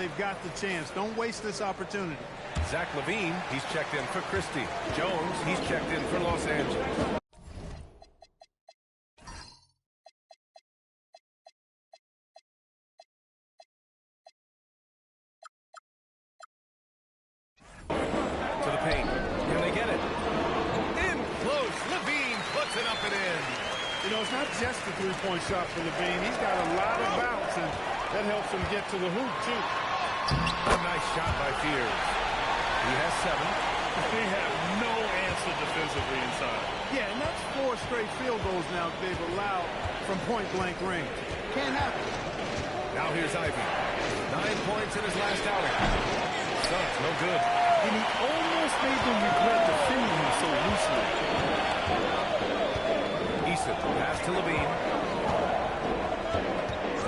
they've got the chance. Don't waste this opportunity. Zach LaVine, he's checked in for Christie. Jones, he's checked in for Los Angeles. To the paint. Can they get it? In close. LaVine puts it up and in. You know, it's not just a three-point shot for LaVine. He's got a lot of bounce, and that helps him get to the hoop, too. A nice shot by Fears. He has 7. They have no answer defensively inside. Yeah, and that's 4 straight field goals now they've allowed from point-blank range. Can't happen. Now here's Ivey. 9 points in his last outing. Suggs, no good. And he almost made them regret defending him so loosely. Eason, pass to LaVine.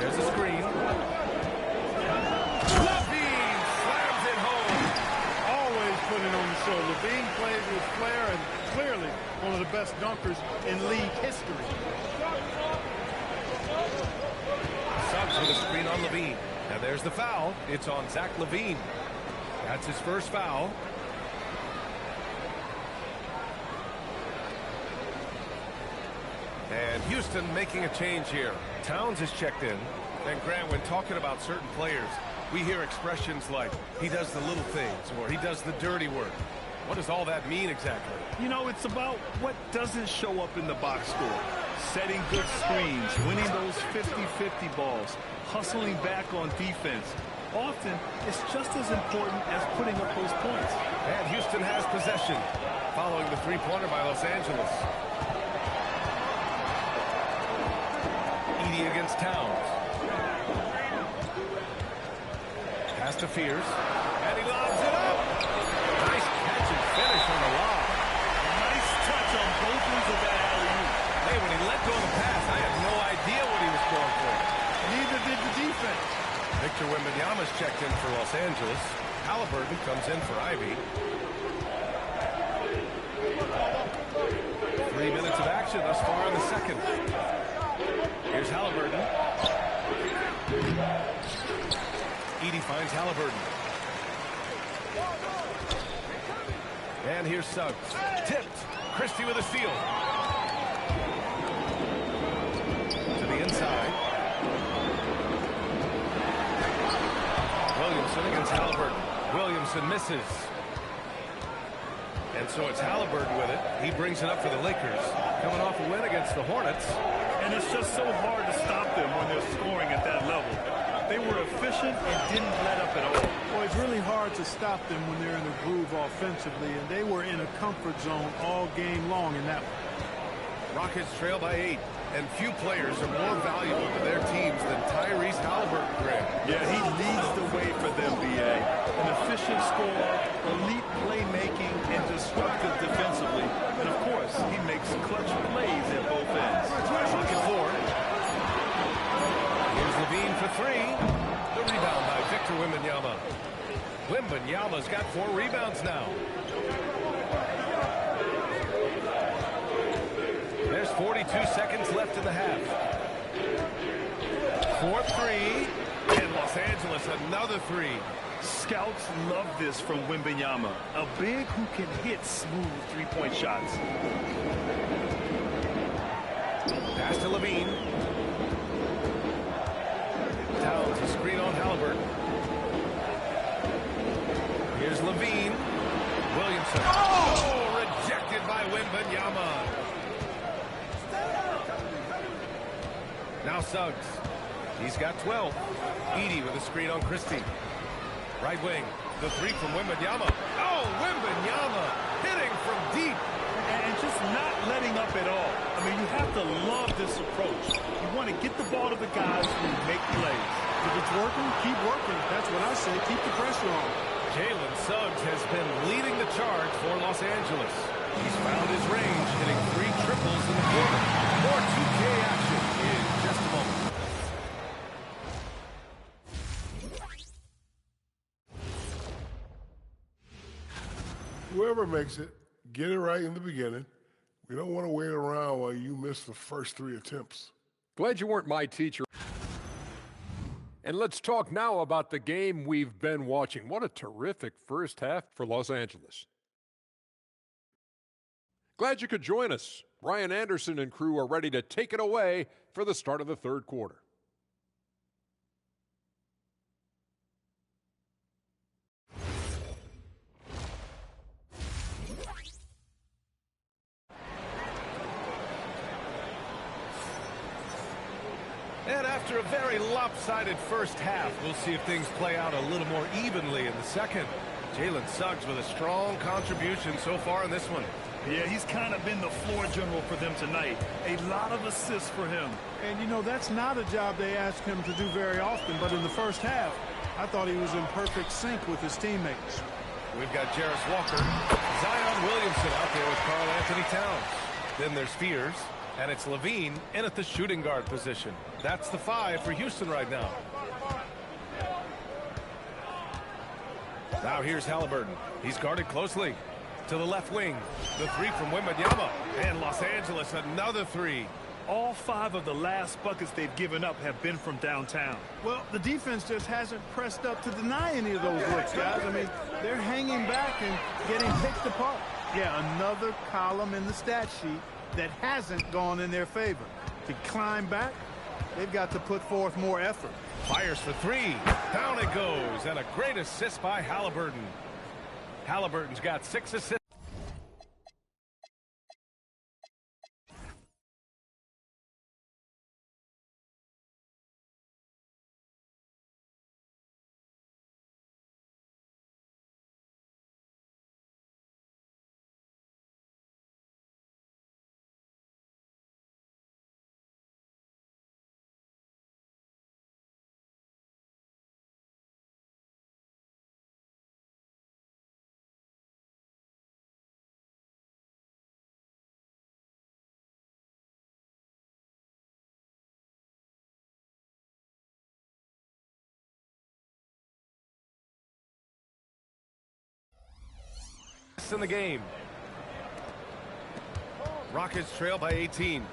There's a screen. LaVine slams it home. Always putting on the show. LaVine plays with flair and clearly one of the best dunkers in league history. Suggs with a screen on LaVine. And there's the foul. It's on Zach LaVine. That's his first foul. And Houston making a change here. Towns is checked in. And Grant, when talking about certain players, we hear expressions like, he does the little things, or he does the dirty work. What does all that mean exactly? You know, it's about what doesn't show up in the box score. Setting good screens, winning those 50-50 balls, hustling back on defense. Often, it's just as important as putting up those points. And Houston has possession, following the three-pointer by Los Angeles. Edey against Towns. Pass to Fears. And he lobs it up. Nice catch and finish on the lob. Nice touch on both ends of that alley-oop. Hey, when he let go of the pass, I had no idea what he was going for. Neither did the defense. Victor Wembanyama's checked in for Los Angeles. Halliburton comes in for Ivey. 3 minutes of action thus far in the second. Here's Halliburton. Edey finds Halliburton. And here's Suggs. Tipped. Christie with a steal. To the inside. Williamson against Halliburton. Williamson misses. And so it's Halliburton with it. He brings it up for the Lakers. Coming off a win against the Hornets. And it's just so hard to stop them when they're scoring at that level. They were efficient and didn't let up at all. Well, it's really hard to stop them when they're in a groove offensively, and they were in a comfort zone all game long in that one. Rockets trail by 8, and few players are more valuable to their teams than Tyrese Halliburton, Grant. Yeah, he leads the way for them, B.A. An efficient scorer, elite playmaking, and disruptive defensively. And, of course, he makes clutch plays at both ends. Looking for. Here's LaVine for 3. The rebound by Victor Wembanyama. Wembanyama's got 4 rebounds now. There's 42 seconds left in the half. 4-3. And Los Angeles another 3. Scouts love this from Wembanyama. A big who can hit smooth three-point shots. Pass to LaVine. Towns a screen on Halliburton. Here's LaVine. Williamson. Oh! Rejected by Wembanyama. Now Suggs. He's got 12. Edey with a screen on Christie. Right wing. The 3 from Wembanyama. Oh! Wembanyama hitting from deep. And just not letting up at all. I mean, you have to love this approach. You want to get the ball to the guys who make plays. If it's working, keep working. That's what I say. Keep the pressure on. Jalen Suggs has been leading the charge for Los Angeles. He's found his range, hitting 3 triples in the quarter. More 2K action in just a moment. Whoever makes it, get it right in the beginning. We don't want to wait around while you miss the first 3 attempts. Glad you weren't my teacher. And let's talk now about the game we've been watching. What a terrific first half for Los Angeles. Glad you could join us. Ryan Anderson and crew are ready to take it away for the start of the third quarter. And after a very lopsided first half, we'll see if things play out a little more evenly in the second. Jalen Suggs with a strong contribution so far in this one. Yeah, he's kind of been the floor general for them tonight. A lot of assists for him. And, you know, that's not a job they ask him to do very often. But in the first half, I thought he was in perfect sync with his teammates. We've got Jarris Walker, Zion Williamson out there with Karl Anthony Towns. Then there's Spears, and it's Levine in at the shooting guard position. That's the 5 for Houston right now. Now here's Halliburton. He's guarded closely. To the left wing. The 3 from Wembanyama. And Los Angeles, another 3. All 5 of the last buckets they've given up have been from downtown. Well, the defense just hasn't pressed up to deny any of those looks, guys. I mean, they're hanging back and getting picked apart. Yeah, another column in the stat sheet that hasn't gone in their favor. To climb back, they've got to put forth more effort. Fires for 3. Down it goes. And a great assist by Halliburton. Halliburton's got 6 assists. In the game. Rockets trail by 18.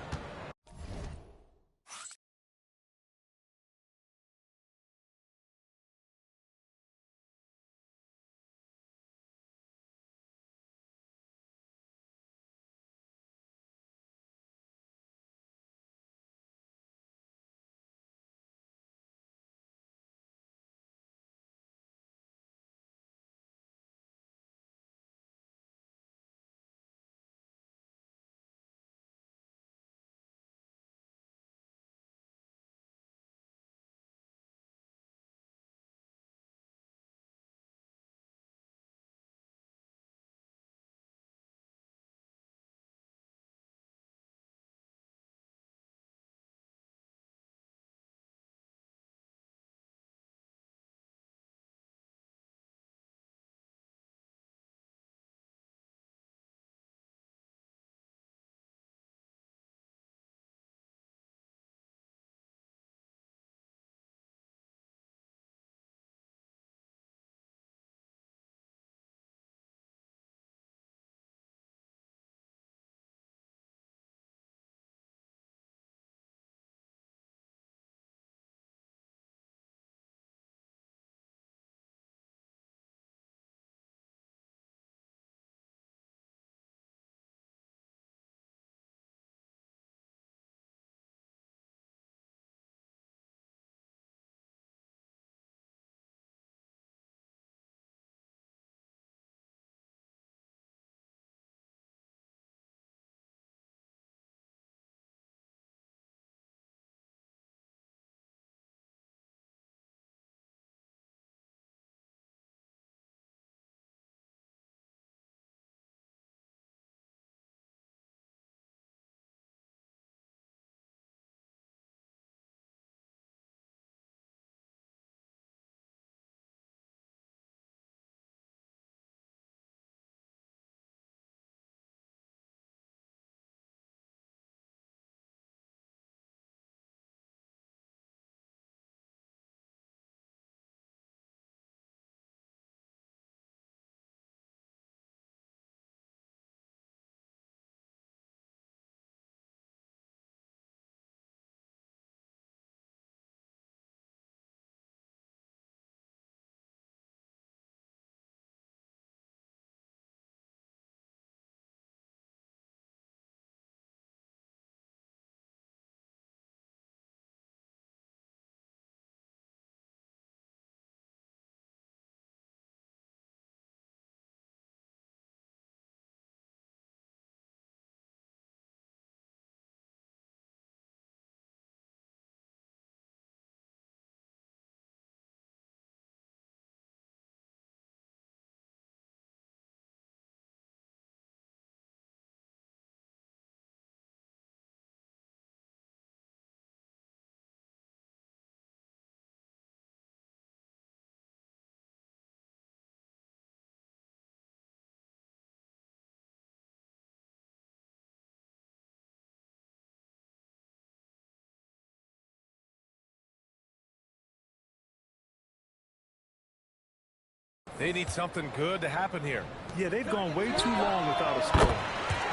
They need something good to happen here. Yeah, they've gone way too long without a score.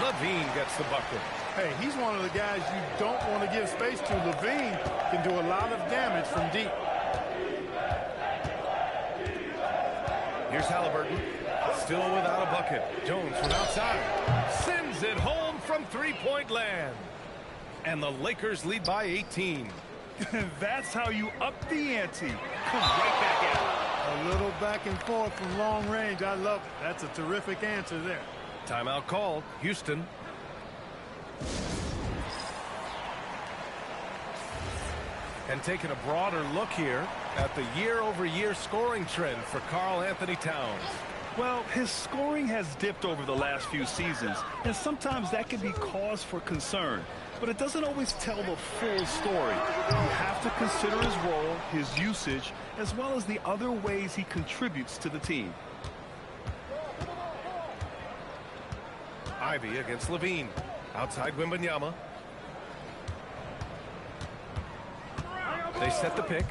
Levine gets the bucket. Hey, he's one of the guys you don't want to give space to. Levine can do a lot of damage from deep. Here's Halliburton. Still without a bucket. Jones from outside. Sends it home from three-point land. And the Lakers lead by 18. That's how you up the ante. Come right back at it. A little back and forth from long range. I love it. That's a terrific answer there. Timeout called. Houston. And taking a broader look here at the year-over-year scoring trend for Karl Anthony Towns. Well, his scoring has dipped over the last few seasons, and sometimes that can be cause for concern. But it doesn't always tell the full story. You have to consider his role, his usage, as well as the other ways he contributes to the team. Ivy against Levine. Outside Wembanyama. They set the pick.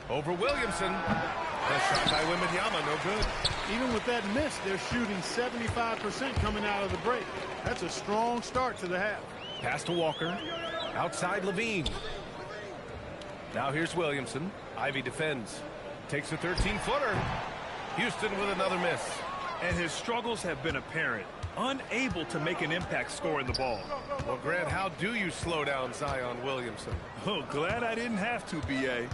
Over Williamson. The shot by Wembanyama, no good. Even with that miss, they're shooting 75% coming out of the break. That's a strong start to the half. Pass to Walker. Outside Levine. Now here's Williamson. Ivy defends. Takes a 13-footer. Houston with another miss. And his struggles have been apparent. Unable to make an impact scoring the ball. Well, Grant, how do you slow down Zion Williamson? Oh, glad I didn't have to, B.A.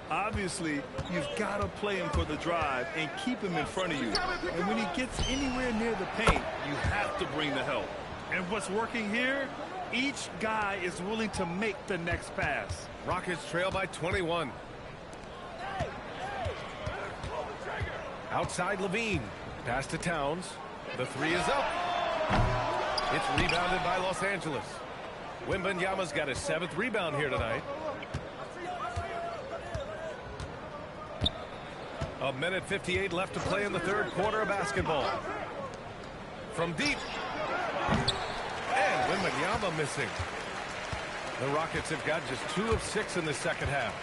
Obviously, you've got to play him for the drive and keep him in front of you. And when he gets anywhere near the paint, you have to bring the help. And what's working here? Each guy is willing to make the next pass. Rockets trail by 21. Outside Levine. Pass to Towns. The three is up. It's rebounded by Los Angeles. Wembanyama's got his 7th rebound here tonight. A minute 58 left to play in the third quarter of basketball. From deep. And Wembanyama missing. The Rockets have got just 2 of 6 in the second half.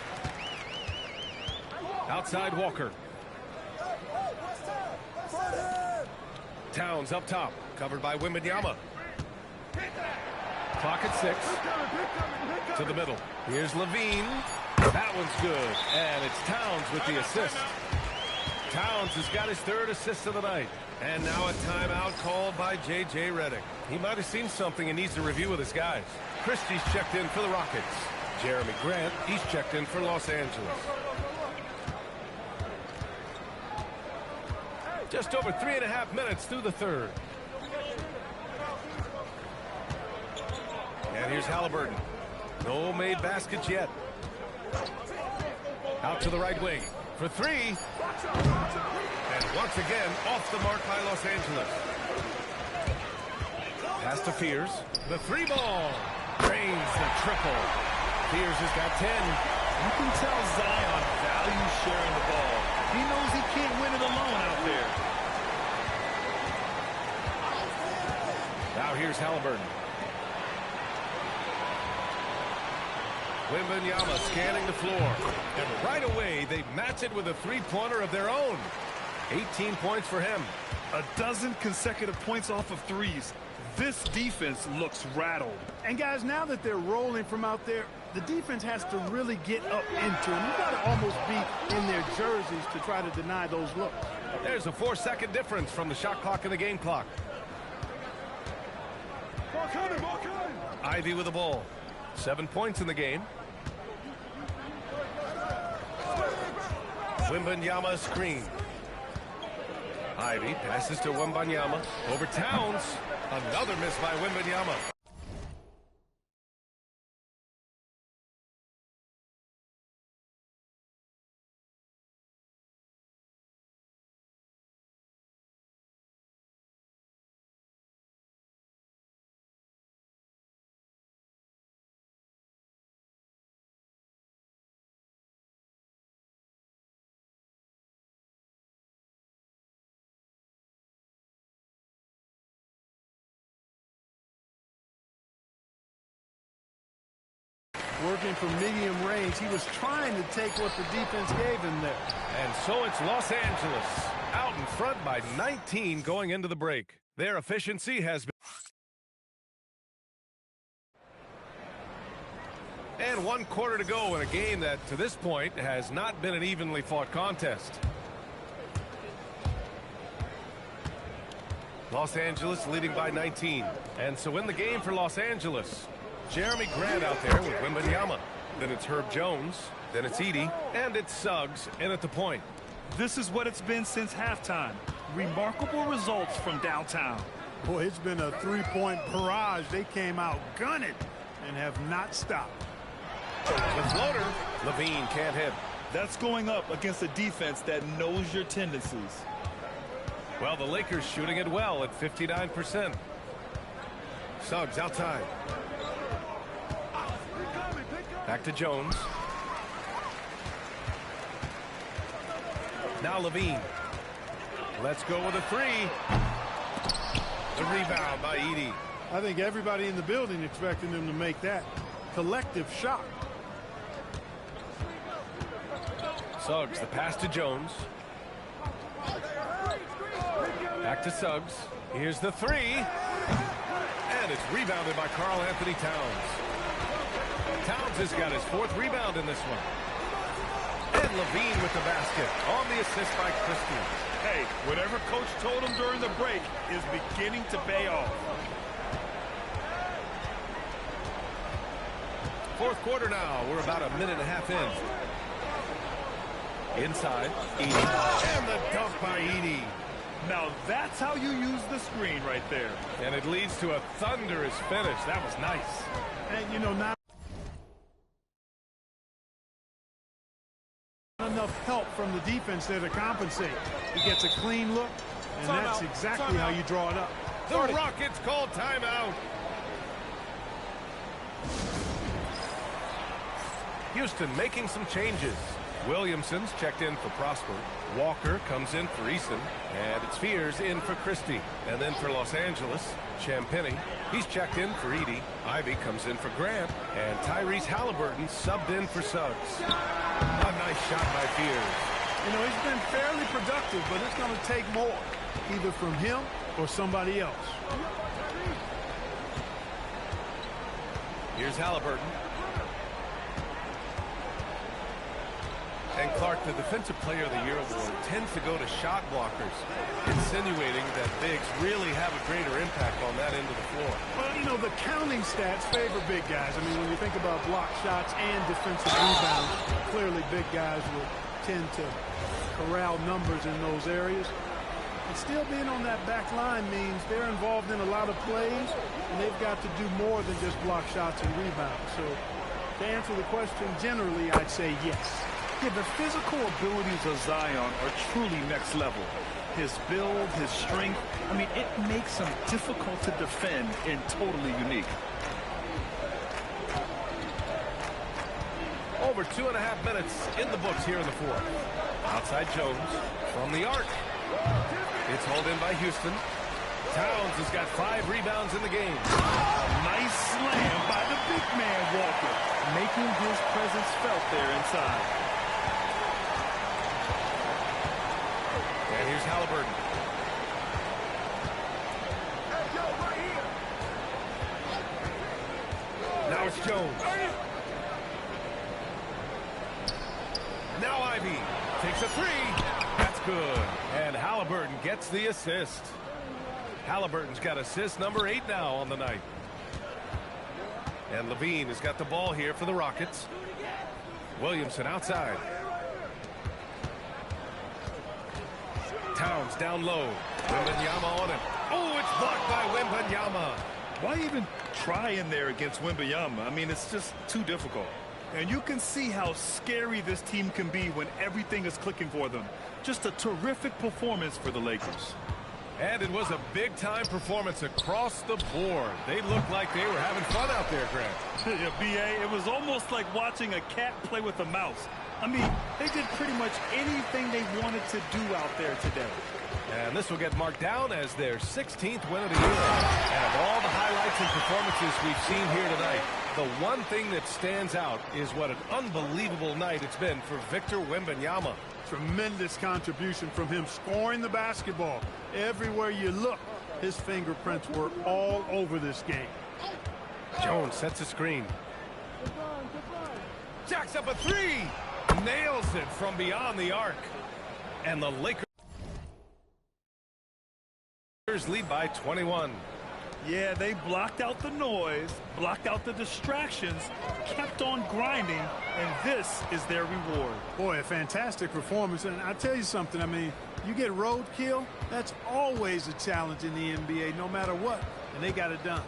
Outside Walker. Towns up top, covered by Wembanyama. Clock at 6. To the middle. Here's Levine. That one's good. And it's Towns with the assist. Towns has got his 3rd assist of the night. And now a timeout called by J.J. Redick. He might have seen something and needs to review with his guys. Christie's checked in for the Rockets. Jeremy Grant, he's checked in for Los Angeles. Just over 3.5 minutes through the third. And here's Halliburton. No made baskets yet. Out to the right wing for 3. And once again, off the mark by Los Angeles. Pass to Fears. The 3-ball. Drains the triple. Fears has got 10. You can tell Zion values sharing the ball. He knows he can't win it alone out there. Now here's Halliburton. Wembanyama scanning the floor. And right away, they match it with a 3-pointer of their own. 18 points for him. A dozen consecutive points off of threes. This defense looks rattled. And guys, now that they're rolling from out there, the defense has to really get up into them. You got to almost be in their jerseys to try to deny those looks. There's a 4-second difference from the shot clock and the game clock. Ivy with the ball. 7 points in the game. Wembanyama screen. Ivy passes to Wembanyama. Over Towns. Another miss by Wembanyama. working from medium range. He was trying to take what the defense gave him there. And so it's Los Angeles out in front by 19 going into the break. Their efficiency has been... And 1 quarter to go in a game that, to this point, has not been an evenly fought contest. Los Angeles leading by 19. And so in the game for Los Angeles, Jeremy Grant out there with Wembanyama. Then it's Herb Jones. Then it's Edey. And it's Suggs in at the point. This is what it's been since halftime. Remarkable results from downtown. Boy, it's been a three-point barrage. They came out gunning and have not stopped. The floater, Levine can't hit. That's going up against a defense that knows your tendencies. Well, the Lakers shooting it well at 59%. Suggs outside. Back to Jones. Now Levine. Let's go with a three. The rebound by Edey. I think everybody in the building expecting them to make that collective shot. Suggs, the pass to Jones. Back to Suggs. Here's the three. And it's rebounded by Karl Anthony Towns. Towns has got his 4th rebound in this one. And Levine with the basket on the assist by Christie. Hey, whatever coach told him during the break is beginning to pay off. 4th quarter now. We're about a minute and a half in. Inside, Edey. And the dunk by Edey. Now that's how you use the screen right there. And it leads to a thunderous finish. That was nice. And, you know, not enough help from the defense there to compensate. He gets a clean look, and that's exactly how you draw it up. The Rockets called timeout. Houston making some changes. Williamson's checked in for Prosper. Walker comes in for Eason. And it's Fears in for Christie. And then for Los Angeles, Champagnie. He's checked in for Edey. Ivy comes in for Grant. And Tyrese Halliburton subbed in for Suggs. A nice shot by Fears. You know, he's been fairly productive, but it's going to take more, either from him or somebody else. Here's Halliburton. And Clark, the Defensive Player of the Year award tends to go to shot blockers, insinuating that bigs really have a greater impact on that end of the floor. Well, you know, the counting stats favor big guys. I mean, when you think about block shots and defensive rebounds, clearly big guys will tend to corral numbers in those areas. And still being on that back line means they're involved in a lot of plays, and they've got to do more than just block shots and rebounds. So to answer the question, generally, I'd say yes. Yeah, the physical abilities of Zion are truly next level. His build, his strength, I mean, it makes him difficult to defend and totally unique. Over 2.5 minutes in the books here in the 4th. Outside Jones from the arc. It's hauled in by Houston. Towns has got 5 rebounds in the game. Nice slam by the big man, Walker, making his presence felt there inside. And here's Halliburton. Now it's Jones. Now Ivy takes a 3. That's good. And Halliburton gets the assist. Halliburton's got assist number 8 now on the night. And Levine has got the ball here for the Rockets. Williamson outside. Towns down low. Wembanyama on him. Oh, it's blocked by Wembanyama. Why even try in there against Wembanyama? I mean, it's just too difficult. And you can see how scary this team can be when everything is clicking for them. Just a terrific performance for the Lakers. And it was a big-time performance across the board. They looked like they were having fun out there, Grant. Yeah, B.A., it was almost like watching a cat play with a mouse. I mean, they did pretty much anything they wanted to do out there today. And this will get marked down as their 16th win of the year. And of all the highlights and performances we've seen here tonight, the one thing that stands out is what an unbelievable night it's been for Victor Wembanyama. Tremendous contribution from him scoring the basketball. Everywhere you look, his fingerprints were all over this game. Jones sets a screen. Jacks up a three. Nails it from beyond the arc. And the Lakers lead by 21. Yeah, they blocked out the noise, blocked out the distractions, kept on grinding, and this is their reward. Boy, a fantastic performance. And I'll tell you something, I mean, you get roadkill, that's always a challenge in the NBA, no matter what. And they got it done.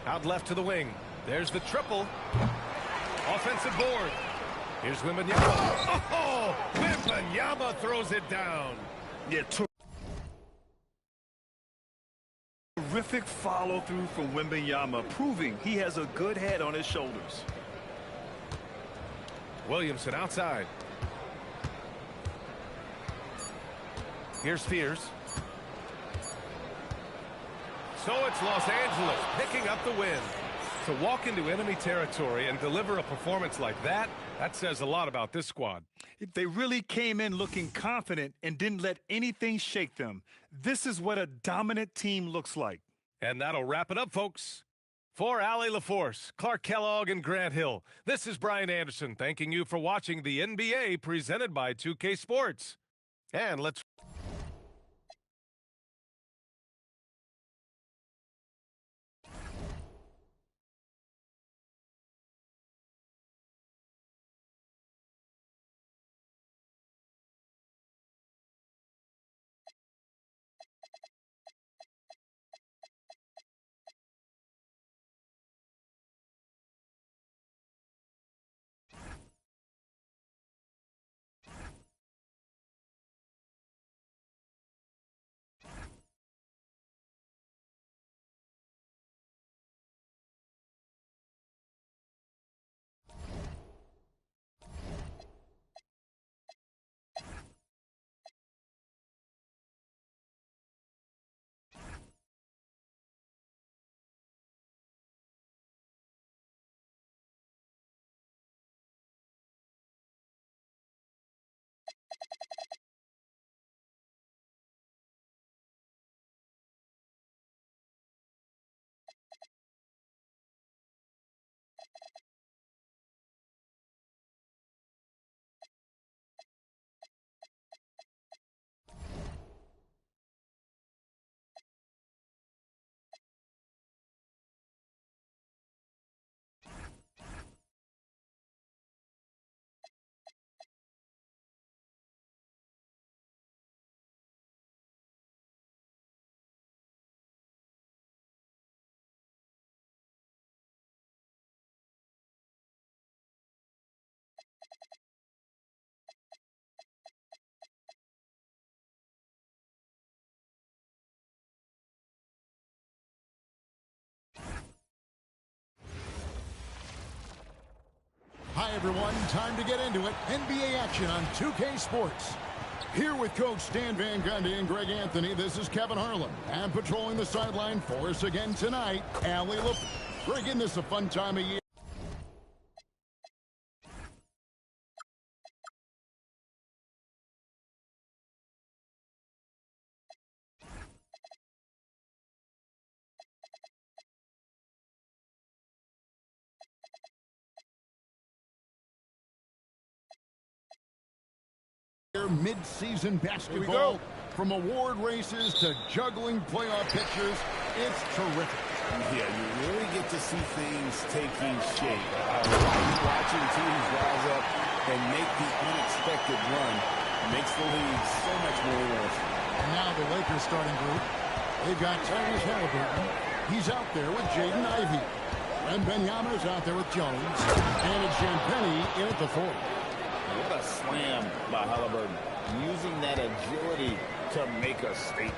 Out left to the wing. There's the triple. Offensive board. Here's Wembanyama. Oh, Wembanyama throws it down. Yeah, terrific follow-through from Wembanyama, proving he has a good head on his shoulders. Williamson outside. Here's Spears. So it's Los Angeles picking up the win. To walk into enemy territory and deliver a performance like that, that says a lot about this squad. They really came in looking confident and didn't let anything shake them. This is what a dominant team looks like. And that'll wrap it up, folks. For Allie LaForce, Clark Kellogg, and Grant Hill, this is Brian Anderson thanking you for watching the NBA presented by 2K Sports. And let's... Hi, everyone. Time to get into it. NBA action on 2K Sports. Here with Coach Stan Van Gundy and Greg Anthony, this is Kevin Harlan. And patrolling the sideline for us again tonight, Allie LaForce. Greg, isn't this a fun time of year? Mid-season basketball, from award races to juggling playoff pictures, it's terrific. Yeah, you really get to see things taking shape. Watching teams rise up and make the unexpected run makes the league so much more interesting. And now the Lakers starting group. They've got Tyrese Haliburton. He's out there with Jaden Ivey. Wembanyama's out there with Jones. And it's Champagnie in at the fourth. What a slam by Haliburton, using that agility to make a statement.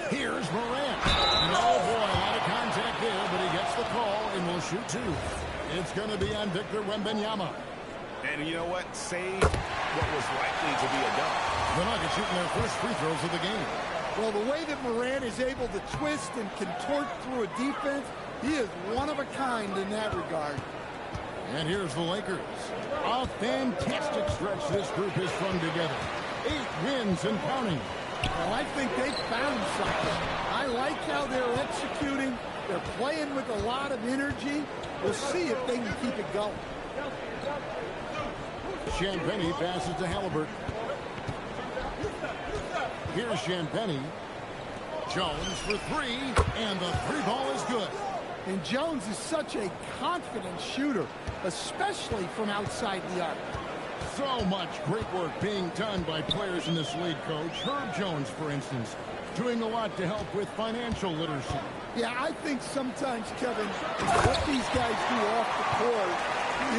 Here's Morant. Oh, boy, out of contact there, but he gets the call and will shoot two. It's going to be on Victor Wembanyama. And you know what? Save what was likely to be a dunk. The Nuggets shooting their first free throws of the game. Well, the way that Morant is able to twist and contort through a defense, he is one of a kind in that regard. And here's the Lakers. A fantastic stretch this group has strung together. 8 wins and counting. Well, I think they found something. I like how they're executing. They're playing with a lot of energy. We'll see if they can keep it going. Champagnie passes to Halliburton. Here's Champagnie. Jones for 3, and the 3 ball is good. And Jones is such a confident shooter, especially from outside the arc. So much great work being done by players in this league, Coach. Herb Jones, for instance, doing a lot to help with financial literacy. Yeah, I think sometimes, Kevin, what these guys do off the court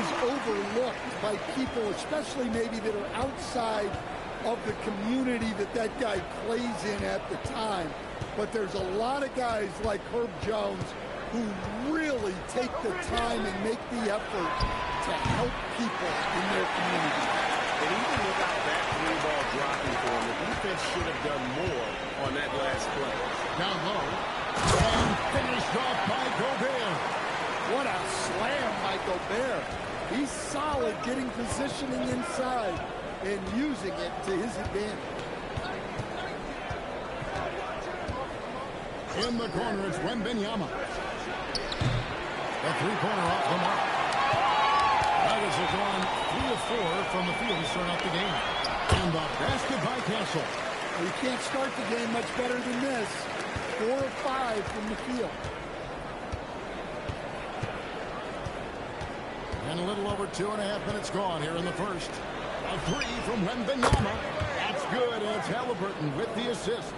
is overlooked by people, especially maybe that are outside of the community that guy plays in at the time. But there's a lot of guys like Herb Jones who really take the time and make the effort to help people in their community. And even without that 3-ball dropping for him, the defense should have done more on that last play. Down low, and finished off by Gobert. What a slam by Gobert. He's solid getting positioning inside and using it to his advantage. In the corner, it's Wembanyama. The 3-pointer off the mark. Nuggets have gone 3 of 4 from the field to start out the game. And the basket by Castle. You can't start the game much better than this. 4 of 5 from the field. And a little over 2.5 minutes gone here in the first. A 3 from Wembanyama. That's good, and it's Halliburton with the assist.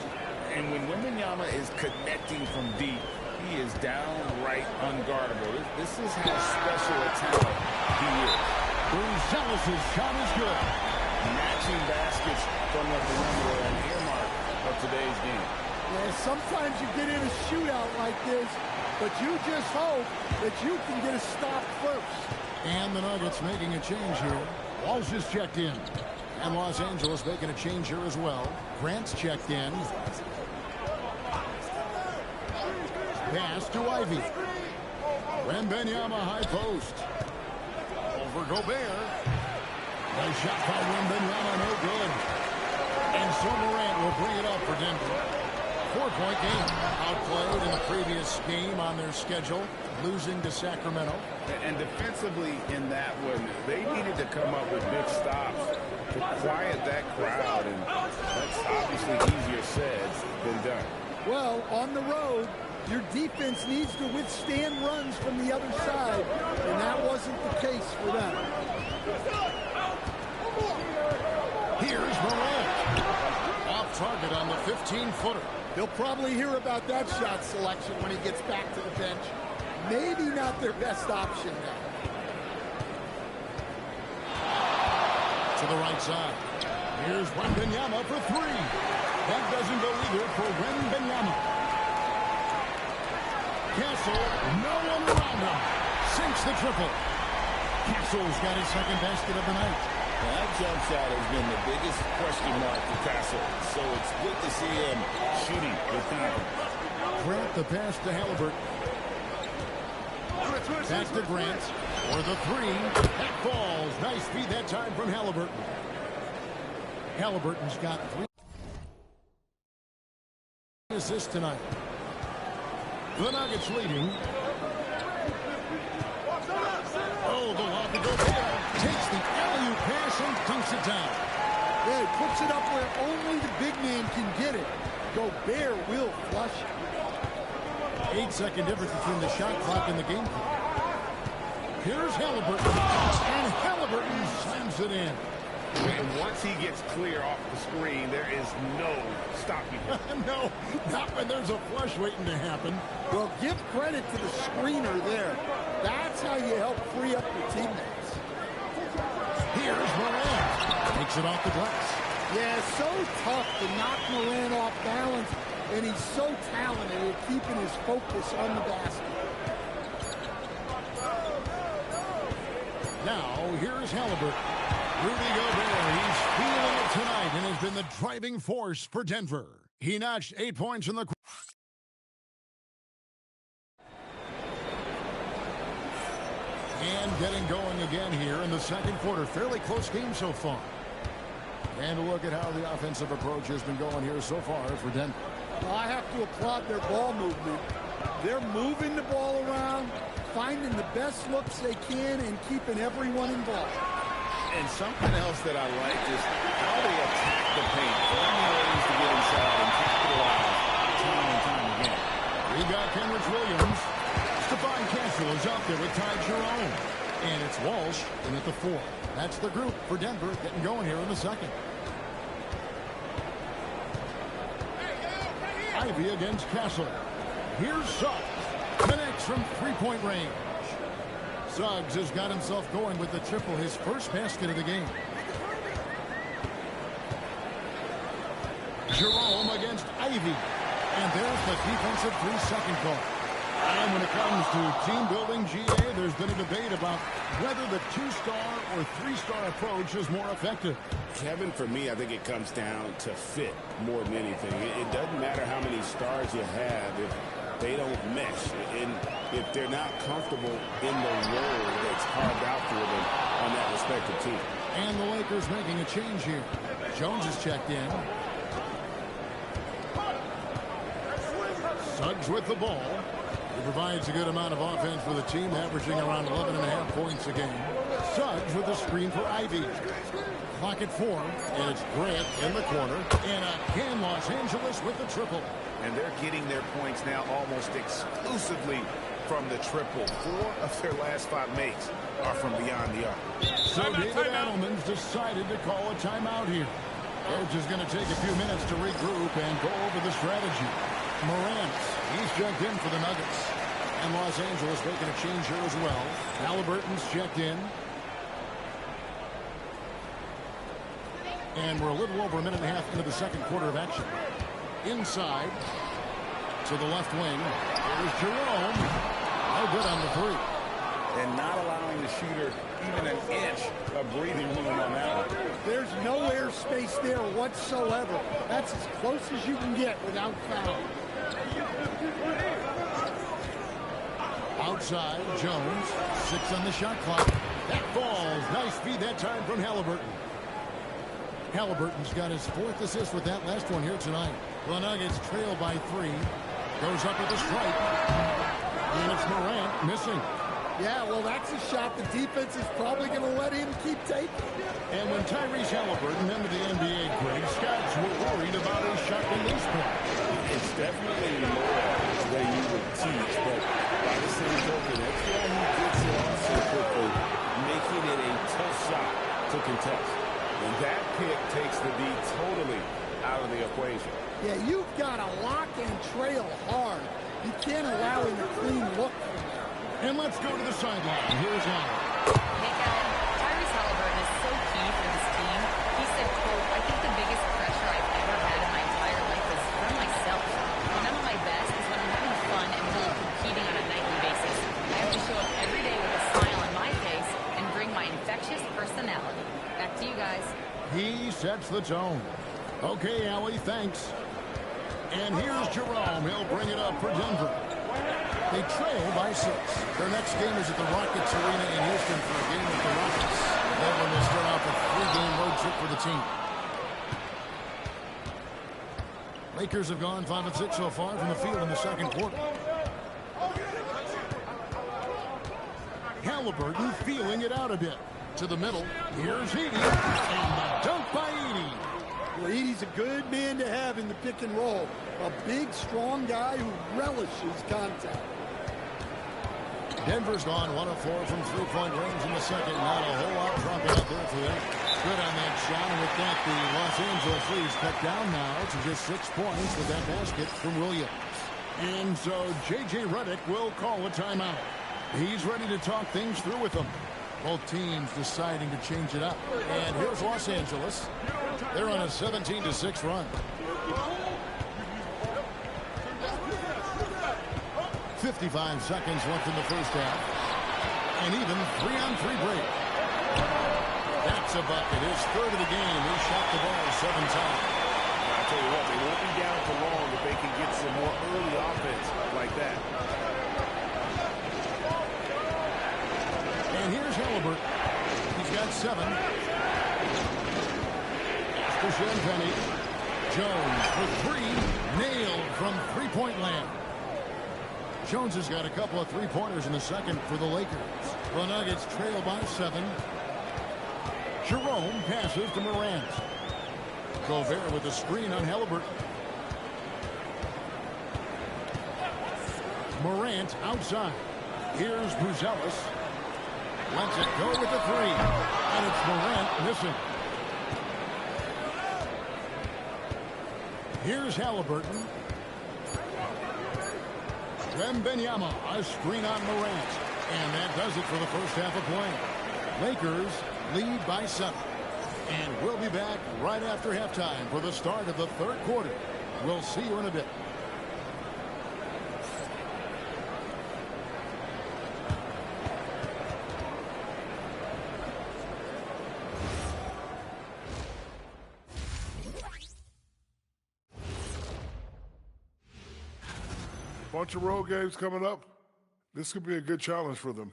And when Wembanyama is connecting from deep, he is downright unguardable. This is how special a talent he is. Bruce shot is good. Matching baskets from the perimeter, an earmark of today's game. Yeah, sometimes you get in a shootout like this, but you just hope that you can get a stop first. And the Nuggets making a change here. Walsh is checked in. And Los Angeles making a change here as well. Grant's checked in. Pass to Ivy. Wembanyama high post. Over Gobert. Nice shot by Wembanyama, no good. And so Morant will bring it up for Denver. 4-point game. Outplayed in the previous game on their schedule, losing to Sacramento. And defensively in that one, they needed to come up with big stops to quiet that crowd. And that's obviously easier said than done. Well, on the road, your defense needs to withstand runs from the other side, and that wasn't the case for them. Here's Morant. Off target on the 15-footer. He'll probably hear about that shot selection when he gets back to the bench. Maybe not their best option now. To the right side. Here's Wembanyama for 3. That doesn't go either for Wembanyama. Castle, no one around him. Sinks the triple. Castle's got his second basket of the night. That jump shot has been the biggest question mark for Castle, so it's good to see him shooting with confidence. Grant the pass to Halliburton. Back to Grant for the 3. That falls. Nice feed that time from Halliburton. Halliburton's got 3 assists tonight. The Nuggets leading. Oh, the lob to Gobert. Takes the alley-oop pass and dunks it down. Yeah, he puts it up where only the big man can get it. Gobert will flush it. 8-second difference between the shot clock and the game clock. Here's Halliburton. And Halliburton slams it in. And once he gets clear off the screen, there is no stopping him. No, not when there's a flush waiting to happen. Well, give credit to the screener there. That's how you help free up your teammates. Here's Morant. Takes it off the glass. Yeah, so tough to knock Morant off balance, and he's so talented at keeping his focus on the basket. Now, here's Halliburton. Rudy Gobert, he's feeling it tonight and has been the driving force for Denver. He notched 8 points in the and getting going again here in the second quarter. Fairly close game so far. And a look at how the offensive approach has been going here so far for Denver. Well, I have to applaud their ball movement. They're moving the ball around, finding the best looks they can, and keeping everyone involved. And something else that I like is how they attack the paint, finding ways to get inside and capitalize time and time again. We got Kenrich Williams. Stephon Castle is out there with Ty Jerome. And it's Walsh in at the 4. That's the group for Denver getting going here in the second. Ivy against Castle. Here's Suggs. Connects from three-point range. Suggs has got himself going with the triple, his first basket of the game. Jerome against Ivy. And there's the defensive 3-second call. And when it comes to team building, GA, there's been a debate about whether the 2-star or 3-star approach is more effective. Kevin, for me, I think it comes down to fit more than anything. It doesn't matter how many stars you have if they don't mesh. And if they're not comfortable in the role that's carved out for them on that respective team. And the Lakers making a change here. Jones is checked in. Suggs with the ball. He provides a good amount of offense for the team, averaging around 11.5 points a game. Suggs with the screen for Ivy. Clock at 4, and it's Grant in the corner. And again, Los Angeles with the triple. And they're getting their points now almost exclusively from the triple. 4 of their last 5 makes are from beyond the arc. So David Adelman's decided to call a timeout here. Coach is going to take a few minutes to regroup and go over the strategy. Morant, he's checked in for the Nuggets. And Los Angeles making a change here as well. Halliburton's checked in. And we're a little over a minute and a half into the second quarter of action. Inside to the left wing. There's Jerome. No good on the 3. And not allowing the shooter even an inch of breathing room on that one. There's no air space there whatsoever. That's as close as you can get without foul. Outside, Jones. 6 on the shot clock. That falls. Nice feed that time from Halliburton. Halliburton's got his 4th assist with that last one here tonight. The Nuggets trail by 3. Goes up with a strike. And it's Morant missing. Yeah, well, that's a shot the defense is probably going to let him keep taking. And when Tyrese Halliburton entered the NBA, Greg, Scouts were worried about his shot release point. It's definitely more than you would teach, but by the same token, that's why he gets it off so quickly, making it a tough shot to contest. And that pick takes the D totally out of the equation. Yeah, you've got to lock and trail hard. You can't allow him a clean look. And let's go to the sideline. Here's Allen. Hey, Kevin. Tyrese Halliburton is so key for this team. He said, quote, I think the biggest pressure I've ever had in my entire life is from myself. When I'm at my best is when I'm having fun and really competing on a nightly basis. I have to show up every day with a smile on my face and bring my infectious personality. Back to you guys. He sets the tone. Okay, Allie, thanks. And here's Jerome. He'll bring it up for Denver. They trail by 6. Their next game is at the Rockets Arena in Houston for a game with the Rockets. That one will start off a 3-game road trip for the team. Lakers have gone 5 of 6 so far from the field in the second quarter. Halliburton feeling it out a bit. To the middle. Here's Edey. And the dunk by Edey. Well, Edey's a good man to have in the pick and roll. A big, strong guy who relishes contact. Denver's gone 1 of 4 from 3-point range in the second. Not a whole lot dropping out there for them. Good on that shot. And with that, the Los Angeles leads cut down now to just 6 points with that basket from Williams. And so J.J. Redick will call a timeout. He's ready to talk things through with them. Both teams deciding to change it up. And here's Los Angeles. They're on a 17-6 run. 55 seconds left in the first half. And even 3-on-3 break. That's a bucket. His third of the game. He shot the ball 7 times. I tell you what, they won't be down for long if they can get some more early offense like that. And here's Halliburton. He's got 7. For Champagny. Jones for 3. Nailed from three-point land. Jones has got a couple of three-pointers in the second for the Lakers. The Nuggets trail by 7. Jerome passes to Morant. Gobert with a screen on Halliburton. Morant outside. Here's Buzelis. Lets it go with the 3. And it's Morant missing. Here's Halliburton. Wembanyama, a screen on Morant. And that does it for the first half of play. Lakers lead by 7. And we'll be back right after halftime for the start of the third quarter. We'll see you in a bit. Bunch of road games coming up. This could be a good challenge for them.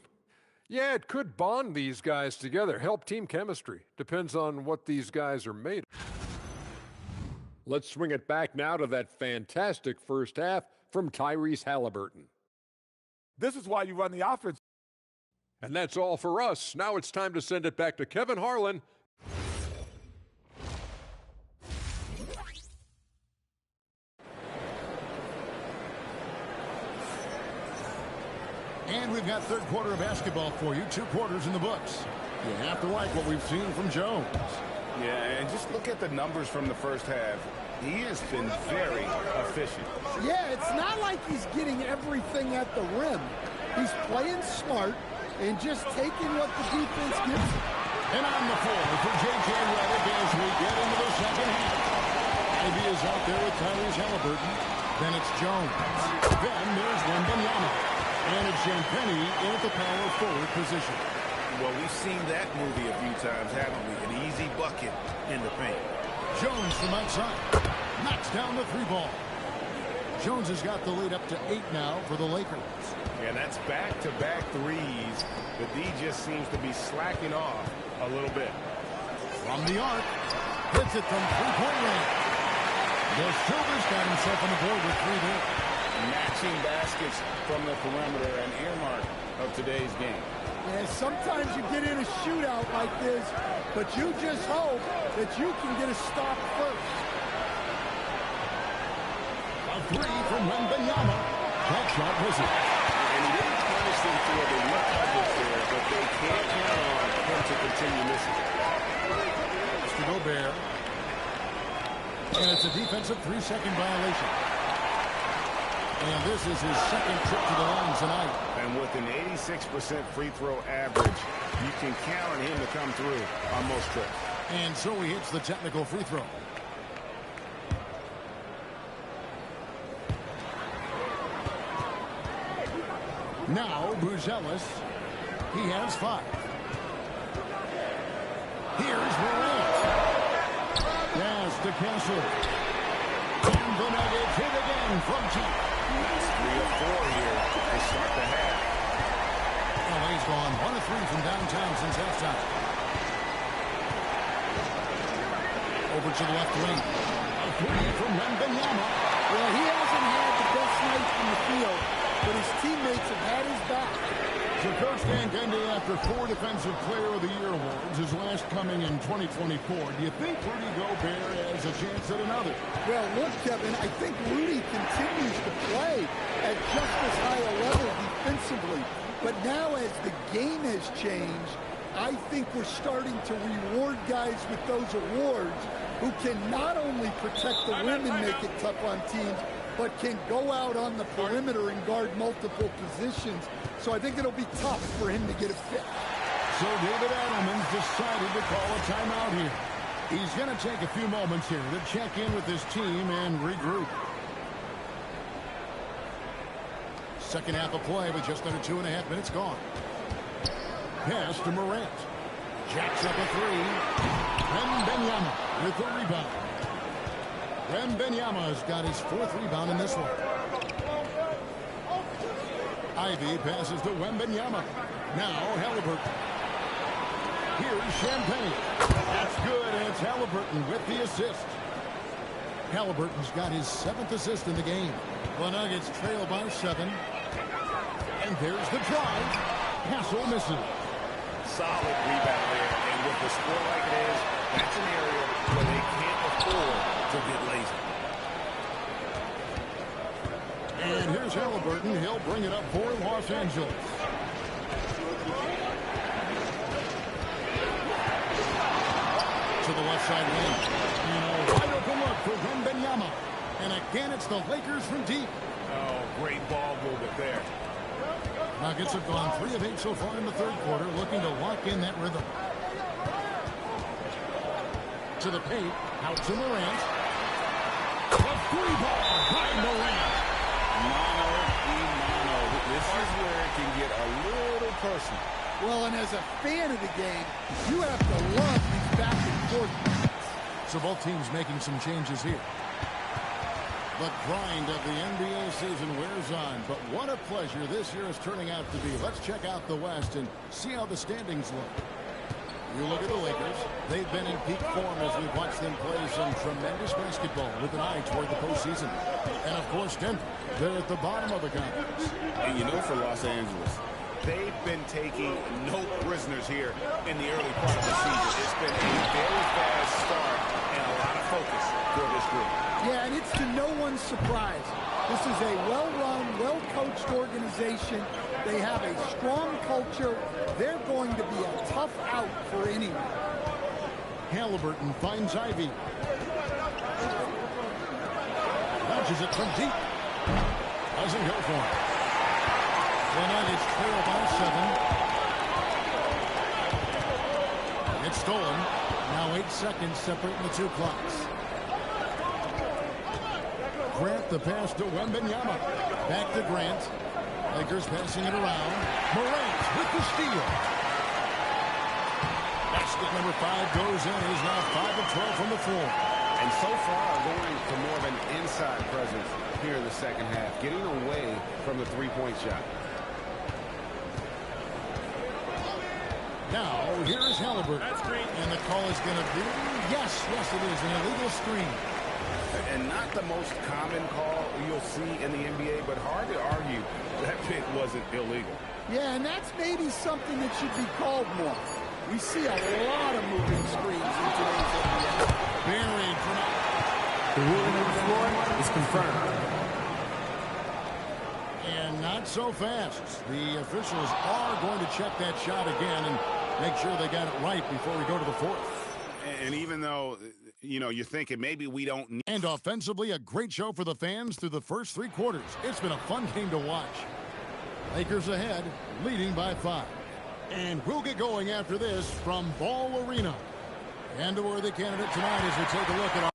Yeah, it could bond these guys together, help team chemistry. Depends on what these guys are made of. Let's swing it back now to that fantastic first half from Tyrese Halliburton. This is why you run the offense. And that's all for us. Now it's time to send it back to Kevin Harlan. And we've got third quarter of basketball for you. 2 quarters in the books. You have to like what we've seen from Jones. Yeah, and just look at the numbers from the first half. He has been very efficient. Yeah, it's not like he's getting everything at the rim. He's playing smart and just taking what the defense gives him. And on the floor for J.J. Redick as we get into the second half. Ivy is out there with Tyrese Halliburton. Then it's Jones. Then there's Wembanyama. And it's Champagny in at the power forward position. Well, we've seen that movie a few times, haven't we? An easy bucket in the paint. Jones from outside. Knocks down the 3 ball. Jones has got the lead up to 8 now for the Lakers. And that's back-to-back threes. But D just seems to be slacking off a little bit. From the arc. Hits it from three-point range. The Silver's got himself on the board with 3 there. Matching baskets from the perimeter, an earmark of today's game. And sometimes you get in a shootout like this, but you just hope that you can get a stop first. A 3 from Wembanyama. That shot misses. And he didn't punish them for the weak coverage there, but they can't count on him to continue missing. Mr. Gobert. And it's a defensive 3-second violation. And this is his second trip to the line tonight. And with an 86% free throw average, you can count on him to come through on most trips. And so he hits the technical free throw. Now Buzelis. He has 5. Here's Morant. Pass to Kessler. And the Nuggets hit again from deep. That's 3 of 4 here to start the half. LA's gone 1 of 3 from downtown since halftime. Over to the left wing. A 3 from Wembanyama. Well, he hasn't had the best night from the field, but his teammates have had his back. So Coach Van Gundy, after 4 Defensive Player of the Year awards, his last coming in 2024, do you think Rudy Gobert has a chance at another? Well, look, Kevin, I think Rudy continues to play at just as high a level defensively. But now as the game has changed, I think we're starting to reward guys with those awards who can not only protect the rim and make it tough on teams, but can go out on the perimeter and guard multiple positions. So I think it'll be tough for him to get a fit. So David Adelman's decided to call a timeout here. He's going to take a few moments here to check in with his team and regroup. Second half of play with just under 2.5 minutes gone. Pass to Morant. Jacks up a three. Wembanyama with the rebound. Wembanyama's got his 4th rebound in this one. Ivy passes to Wembanyama. Now Halliburton. Here's Champagne. That's good, and it's Halliburton with the assist. Halliburton's got his 7th assist in the game. The Nuggets trail by 7. And there's the drive. Hassel misses. Solid rebound there, and with the score like it is, that's an area where they can't afford to get lazy. And here's Halliburton. He'll bring it up for Los Angeles. To the left side wing. Wide open look for Wembanyama. And again, it's the Lakers from deep. Oh, great ball movement there. Nuggets have gone 3 of 8 so far in the 3rd quarter, looking to lock in that rhythm. To the paint, out to Morant. The 3-ball by Morant. Mano. This is where it can get a little personal. Well, and as a fan of the game, you have to love these back and forth. So both teams making some changes here. The grind of the NBA season wears on, but what a pleasure this year is turning out to be. Let's check out the West and see how the standings look. You look at the Lakers. They've been in peak form as we've watched them play some tremendous basketball with an eye toward the postseason. And, of course, Denver. They're at the bottom of the conference. And you know, for Los Angeles, they've been taking no prisoners here in the early part of the season. It's been a very fast start and a lot of focus for this group. Yeah, and it's to no one's surprise. This is a well-run, well-coached organization. They have a strong culture. They're going to be a tough out for anyone. Halliburton finds Ivy. Launches it from deep. Doesn't go for it. The Nuggets trail by 7. It's stolen. Now 8 seconds separating the 2 clocks. Grant the pass to Wembanyama. Back to Grant. Lakers passing it around. Morant with the steal. Basket number 5 goes in. He's now 5 of 12 from the floor. and so far going for more of an inside presence here in the second half, getting away from the three-point shot. Now, here is Halliburton. And the call is going to be, yes, it is, an illegal screen. And not the most common call you'll see in the NBA, but hard to argue that pick wasn't illegal. Yeah, and that's maybe something that should be called more. We see a lot of moving screens in today's NBA. Buried from out. The ruling of the floor is confirmed. And not so fast. The officials are going to check that shot again and make sure they got it right before we go to the fourth. And even though, you know, you're thinking maybe we don't need... And offensively, a great show for the fans through the first 3 quarters. It's been a fun game to watch. Lakers ahead, leading by 5. And we'll get going after this from Ball Arena. And a worthy candidate tonight as we take a look at our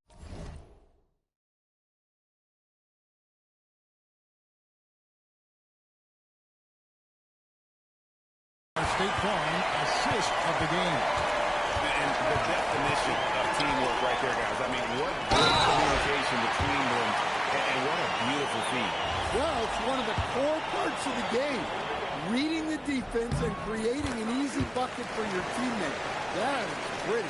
State Farm assist of the game. And the definition of teamwork right there, guys. I mean, what good communication between them, and what a beautiful feat. Well, it's one of the core parts of the game. Reading the defense and creating an easy bucket for your teammate. That is pretty.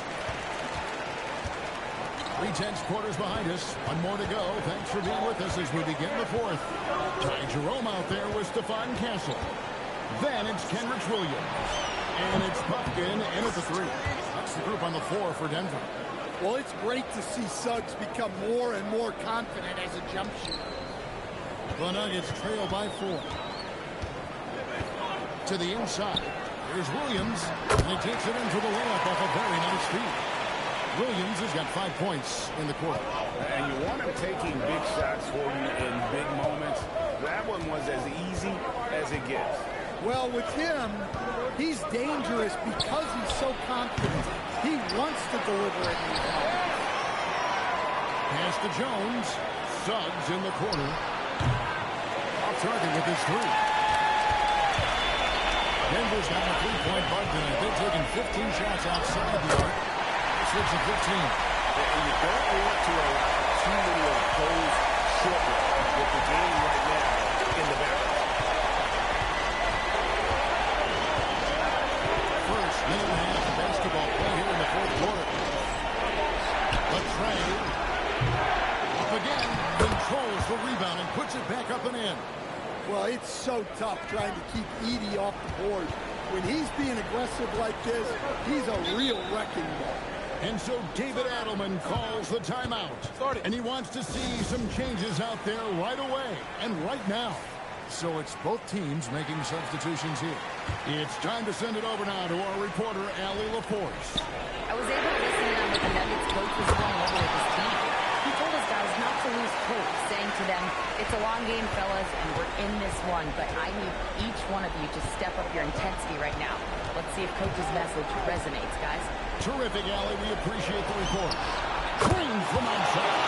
3 quarters behind us. 1 more to go. Thanks for being with us as we begin the fourth. Ty Jerome out there with Stephon Castle. Then it's Kenrich Williams. And it's Pumpkin in at the 3. That's the group on the floor for Denver. Well, it's great to see Suggs become more and more confident as a jump shooter. The Nuggets trail by 4. To the inside. Here's Williams. And he takes it in for the layup off a very nice feed. Williams has got 5 points in the quarter. And you want him taking big shots for you in big moments. That one was as easy as it gets. Well, with him, he's dangerous because he's so confident. He wants to deliver it in these moments. Pass to Jones. Suggs in the corner. Off target with his 3. Denver's got a 3-point bug tonight. They've taken 15 shots outside the arc. This hits a 15. And you don't want to allow too many of those short ones with the game right now in the balance. First minute and a half of basketball play here in the fourth quarter. Latrey up again, controls the rebound and puts it back up and in. Well, it's so tough trying to keep Edey off the board. When he's being aggressive like this, he's a real wrecking ball. And so David Adelman calls the timeout. And he wants to see some changes out there right away and right now. So it's both teams making substitutions here. It's time to send it over now to our reporter, Allie LaForce. I was able to listen in on what the Nuggets coach was going over with his team. He told his guys not to lose hope, saying to them, it's a long game, fellas, and we're in this one, but I need each one of you to step up your intensity right now. Let's see if Coach's message resonates, guys. Terrific, Allie. We appreciate the report. Clean from outside.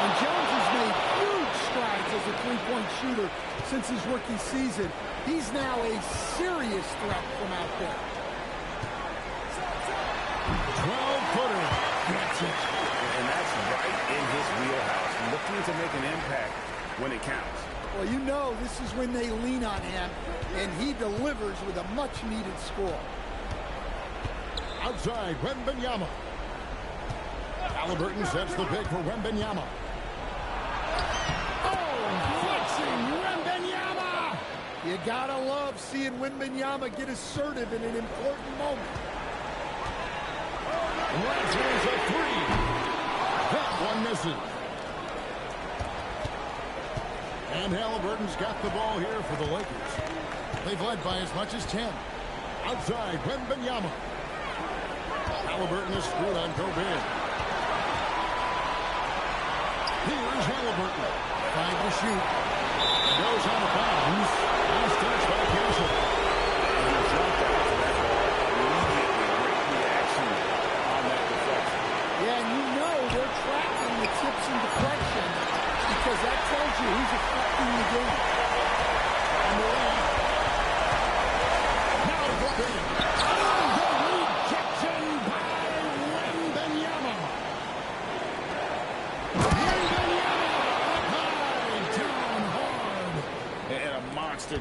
And Jones has made huge strides as a three-point shooter since his rookie season. He's now a serious threat from out there. 12-footer. Gets it. And that's right in his wheelhouse. Looking to make an impact when it counts. Well, you know this is when they lean on him, and he delivers with a much-needed score. Outside, Wembanyama. Halliburton sets the pick for Wembanyama. Oh, flexing Wembanyama! You gotta love seeing Wembanyama get assertive in an important moment. Lazarus a three. That one misses. And Halliburton's got the ball here for the Lakers. They've led by as much as 10. Outside, Wembanyama. Halliburton is screwed on Gobert. Here's Halliburton. 5 to shoot. Goes out of bounds. Last touch by Pearson. And he jumped out to that ball immediately. Great reaction on that deflection. Yeah, and you know they're tracking the tips and deflections because that tells you who's affecting the game. And Morant. Now Gobert.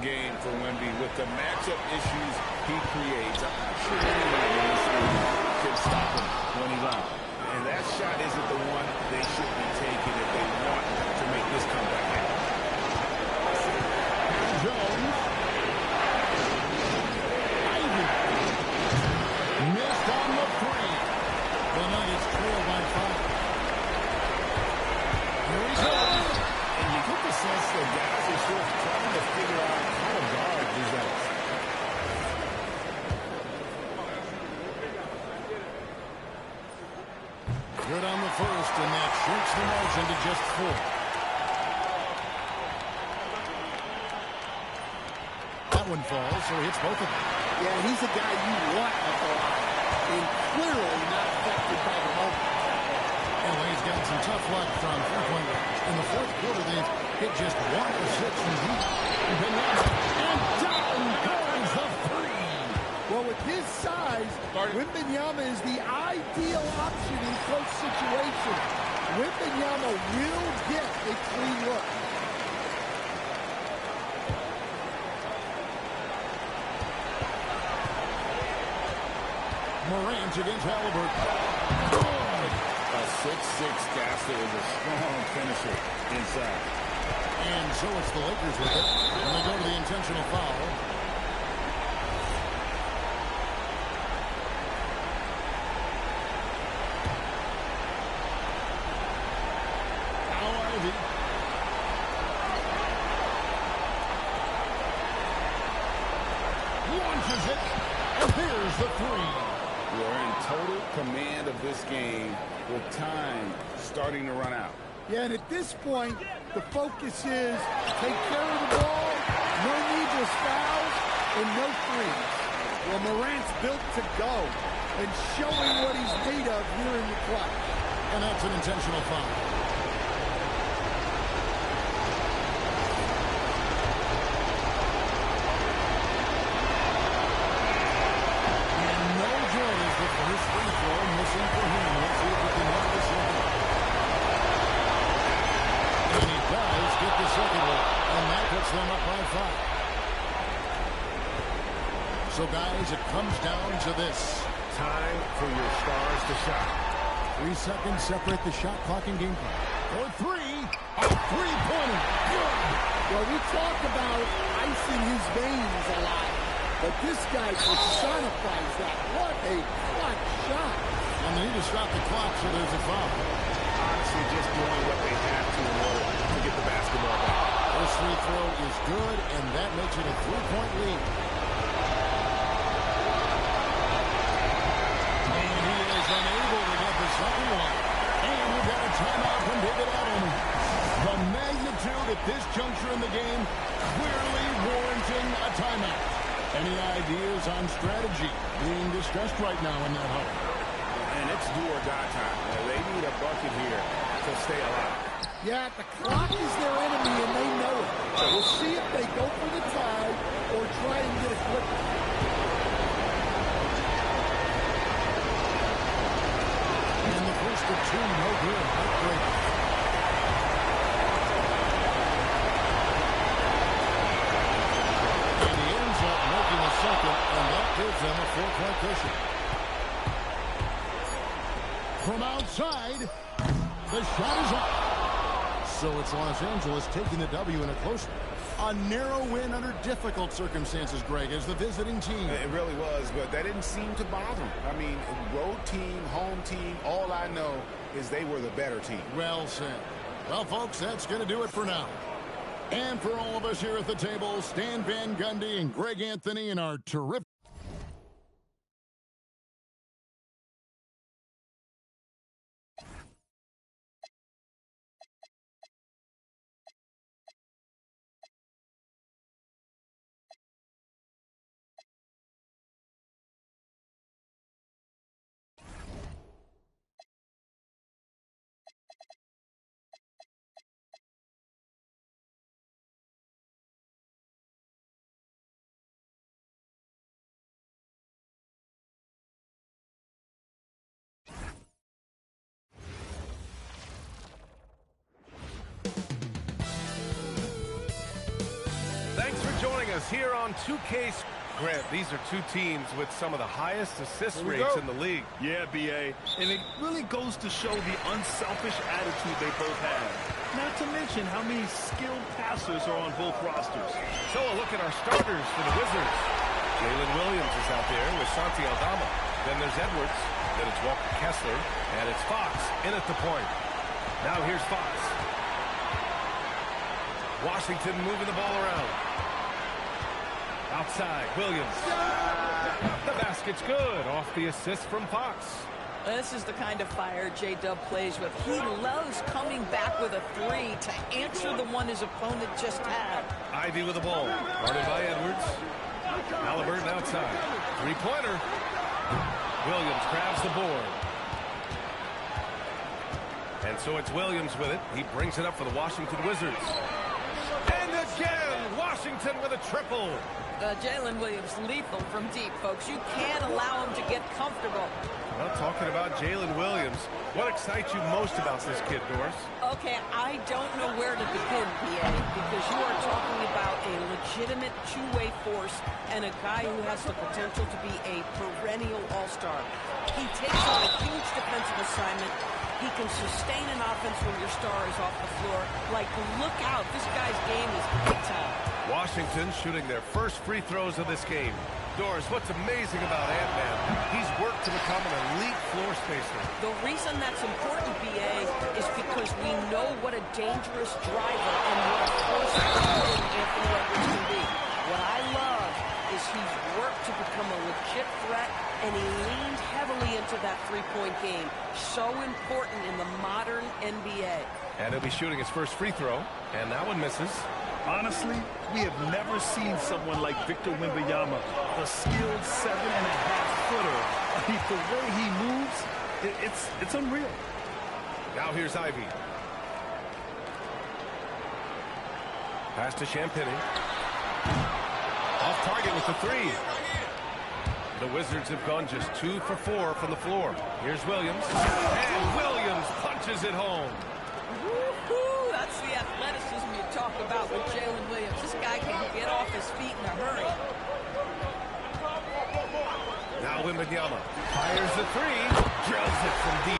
Game for Wemby with the matchup issues he creates. I'm not sure anyone in this league can stop him when he's on. And that shot isn't the one they should be taking if they want to make this comeback happen. Jones. Ivy. Missed on the three. The Nuggets trail by 5. Here he goes. And you get the sense that guys are still trying to figure out how to guard these guys. Good on the first, and that shrinks the margin to just 4. That one falls, so he hits both of them. Yeah, he's a guy you want at the line, and clearly not affected by the moment. Anyway, he's got some tough luck from three-point range. In the fourth quarter, they've hit just 1 of 6 from deep. And down goes the three. Well, with his size, Wembanyama is the ideal option in close situations. Wembanyama will get a clean look. Morant against Halliburton. A 6'6" Gasser is a strong finisher inside. And so it's the Lakers with it. And they go to the intentional foul. Now Ivy. Launches it. And here's the three. We're in total command of this game with time starting to run out. Yeah, and at this point, the focus is take care of the ball, no needless fouls, and no threes. Well, Morant's built to go and showing what he's made of here in the clutch. And that's an intentional foul. And no joy So, guys, it comes down to this. Time for your stars to shine. 3 seconds separate the shot clock and game clock. For three, a three-pointer. Good. Well, we talk about icing his veins a lot, but this guy personifies that. What a clutch shot. And they need to stop the clock, so there's a foul. Honestly, just doing what they have to in order to get the basketball back. This free throw is good, and that makes it a 3-point lead. And he is unable to get the second one. And we got a timeout from David Adelman. The magnitude at this juncture in the game clearly warranting a timeout. Any ideas on strategy being discussed right now in that huddle? And it's do or die time. They need a bucket here to stay alive. Yeah, the clock is their enemy, and they know it. We'll see if they go for the tie or try and get it quick. And the first of two, no good. Heartbreaker. And he ends up making a second, and that gives them a 4-point cushion. From outside, the shot is up. So it's Los Angeles taking the W in a close one. A narrow win under difficult circumstances, Greg, as the visiting team. It really was, but that didn't seem to bother them. I mean, road team, home team, all I know is they were the better team. Well said. Well, folks, that's going to do it for now. And for all of us here at the table, Stan Van Gundy and Greg Anthony and our terrific... Thanks for joining us here on 2K. Grant, these are two teams with some of the highest assist rates in the league. Yeah, B.A. And it really goes to show the unselfish attitude they both have. Not to mention how many skilled passers are on both rosters. So a look at our starters for the Wizards. Jalen Williams is out there with Santi Aldama. Then there's Edwards. Then it's Walker Kessler. And it's Fox in at the point. Now here's Fox. Washington moving the ball around. Outside, Williams. The basket's good. Off the assist from Fox. This is the kind of fire J-Dub plays with. He loves coming back with a three to answer the one his opponent just had. Ivy with the ball. Guarded by Edwards. Halliburton outside. Three-pointer. Williams grabs the board. And so it's Williams with it. He brings it up for the Washington Wizards. And again, Washington with a triple. Jalen Williams lethal from deep, folks. You can't allow him to get comfortable. Well, talking about Jalen Williams, what excites you most about this kid, Doris? Okay, I don't know where to begin, PA, because you are talking about a legitimate two-way force and a guy who has the potential to be a perennial all-star. He takes on a huge defensive assignment. He can sustain an offense when your star is off the floor. Like, look out. This guy's game is big time. Washington shooting their first free throws of this game. Doris, what's amazing about Ant-Man? He's worked to become an elite floor spacer. The reason that's important, BA, is because we know what a dangerous driver and what a force Anthony Edwards can be. What I love is he's worked to become a legit threat, and he leaned heavily into that three-point game. So important in the modern NBA. And he'll be shooting his first free throw, and that one misses. Honestly, we have never seen someone like Victor Wembanyama, a skilled 7.5-footer. I mean, the way he moves, it's unreal. Now here's Ivy. Pass to Champagny. Off target with the three. The Wizards have gone just 2 for 4 from the floor. Here's Williams. And Williams punches it home. Woo-hoo, that's the athleticism you talk about with Jalen Williams. This guy can get off his feet in a hurry. Now Wembanyama fires the three, drills it from deep.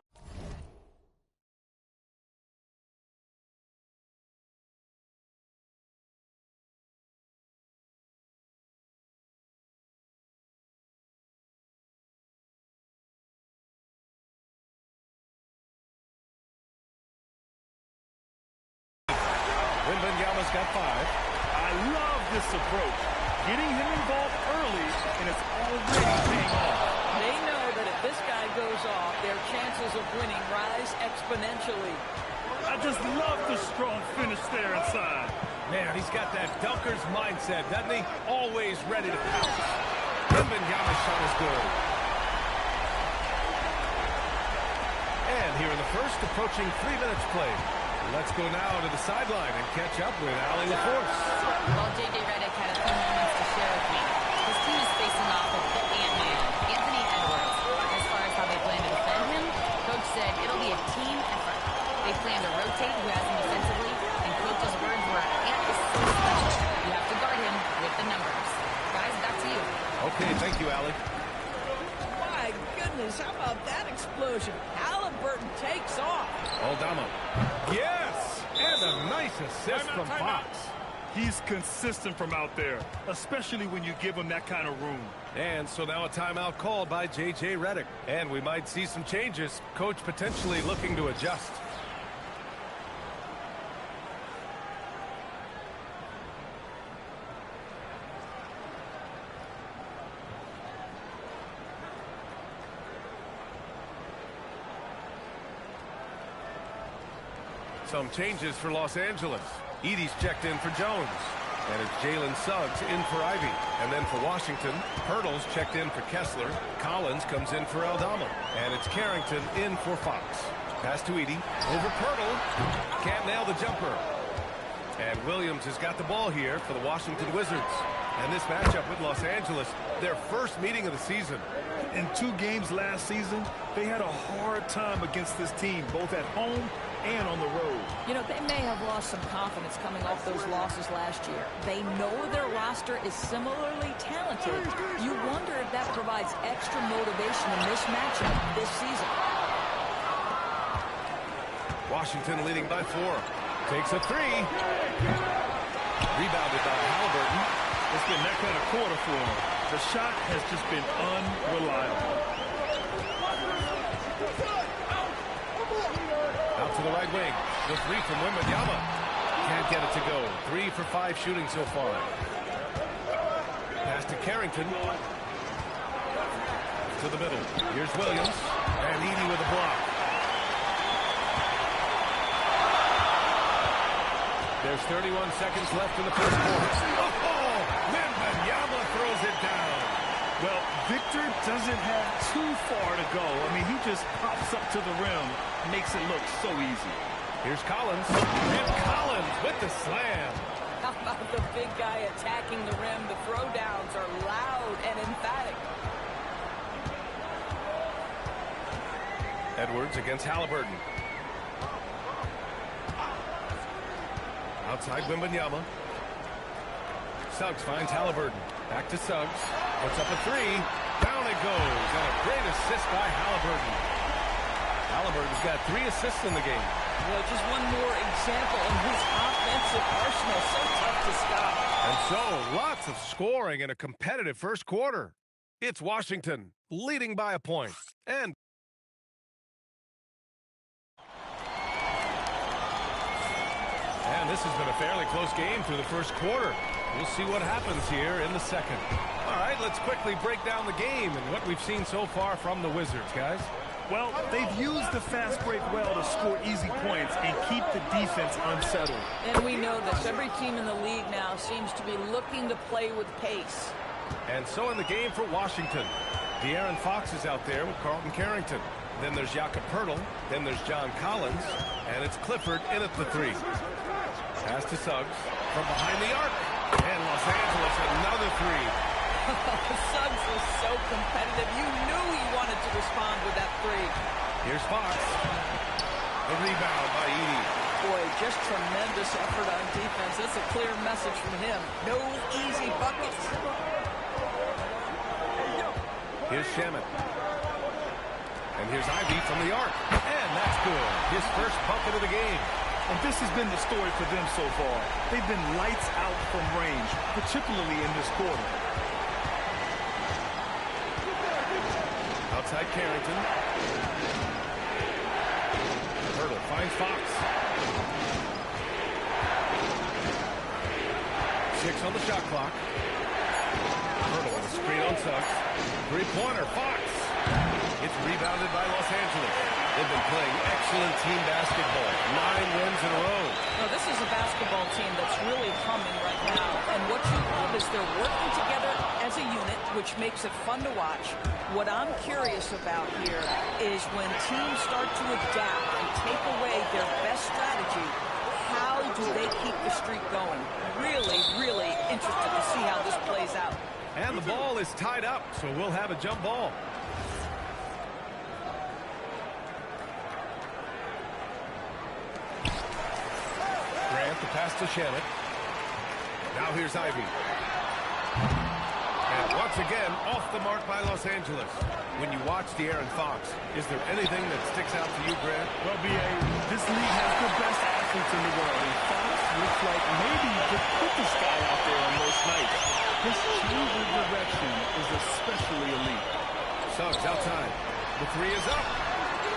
Wembanyama's got 5. I love this approach. Getting him involved early, and it's already paying off. They know that if this guy goes off, their chances of winning rise exponentially. I just love the strong finish there inside. Man, he's got that dunker's mindset, doesn't he? Always ready to pounce. Wembanyama's shot is good. And here in the first, approaching 3 minutes played. Let's go now to the sideline and catch up with Allie LaForce. Well, J.J. Redick had a few moments to share with me. His team is facing off with the Ant-Man, Anthony Edwards. As far as how they plan to defend him, Coach said it'll be a team effort. They plan to rotate who has him defensively, and Coach's words were, Ant is so special. You have to guard him with the numbers. Guys, back to you. Okay, thank you, Allie. My goodness, how about that explosion? Halliburton takes off. Aldama. Yes! And a nice assist from Fox. He's consistent from out there, especially when you give him that kind of room. And so now a timeout called by J.J. Redick. And we might see some changes. Coach potentially looking to adjust. Some changes for Los Angeles. Edey's checked in for Jones. And it's Jalen Suggs in for Ivy. And then for Washington, Pirtle's checked in for Kessler. Collins comes in for Aldama. And it's Carrington in for Fox. Pass to Edey. Over Pirtle. Can't nail the jumper. And Williams has got the ball here for the Washington Wizards. And this matchup with Los Angeles, their first meeting of the season. In 2 games last season, they had a hard time against this team, both at home and on the road. You know, they may have lost some confidence coming off those losses last year. They know their roster is similarly talented. You wonder if that provides extra motivation in this matchup this season. Washington leading by 4. Takes a 3. Rebounded by Halliburton. It's been that kind of quarter for him. The shot has just been unreliable. Out to the right wing. The 3 from Wembanyama. Can't get it to go. 3 for 5 shooting so far. Pass to Carrington. To the middle. Here's Williams. And Edey with a block. There's 31 seconds left in the first quarter. Oh! Wembanyama throws it down. Well, Victor doesn't have too far to go. I mean, he just pops up to the rim, makes it look so easy. Here's Collins. And Collins with the slam. How about the big guy attacking the rim? The throwdowns are loud and emphatic. Edwards against Halliburton. Outside Wembanyama. Suggs finds Halliburton. Back to Suggs. Puts up a 3. Down it goes. And a great assist by Halliburton. Halliburton's got 3 assists in the game. Well, just one more example in his offensive arsenal. So tough to stop. And so, lots of scoring in a competitive first quarter. It's Washington leading by a point. And this has been a fairly close game through the first quarter. We'll see what happens here in the second. All right, let's quickly break down the game and what we've seen so far from the Wizards, guys. Well, they've used the fast break well to score easy points and keep the defense unsettled. And we know this. Every team in the league now seems to be looking to play with pace. And so in the game for Washington, De'Aaron Fox is out there with Carlton Carrington. Then there's Jakob Poeltl. Then there's John Collins. And it's Clifford in at the 3. Pass to Suggs from behind the arc. And Los Angeles another 3. Suggs was so competitive. You knew he wanted to respond with that 3. Here's Fox. The rebound by Edey. Boy, just tremendous effort on defense. That's a clear message from him. No easy buckets. Here's Shamet. And here's Ivy from the arc. And that's good. His first bucket of the game. And this has been the story for them so far. They've been lights out from range, particularly in this quarter. Outside Carrington. Hurdle finds Fox. 6 on the shot clock. Hurdle with a screen on Suggs. Three-pointer, Fox. It's rebounded by Los Angeles. They've been playing excellent team basketball. 9 wins in a row. Now, this is a basketball team that's really humming right now. And what you love is they're working together as a unit, which makes it fun to watch. What I'm curious about here is when teams start to adapt and take away their best strategy, how do they keep the streak going? Really, really interested to see how this plays out. And the ball is tied up, so we'll have a jump ball. Grant, the pass to Shamet. Now here's Ivy. And once again, off the mark by Los Angeles. When you watch De'Aaron Fox, is there anything that sticks out to you, Grant? Well, B.A., this league has the best athletes in the world, and Fox looks like maybe the quickest guy out there on most nights. His change of direction is especially elite. Suggs outside. The three is up.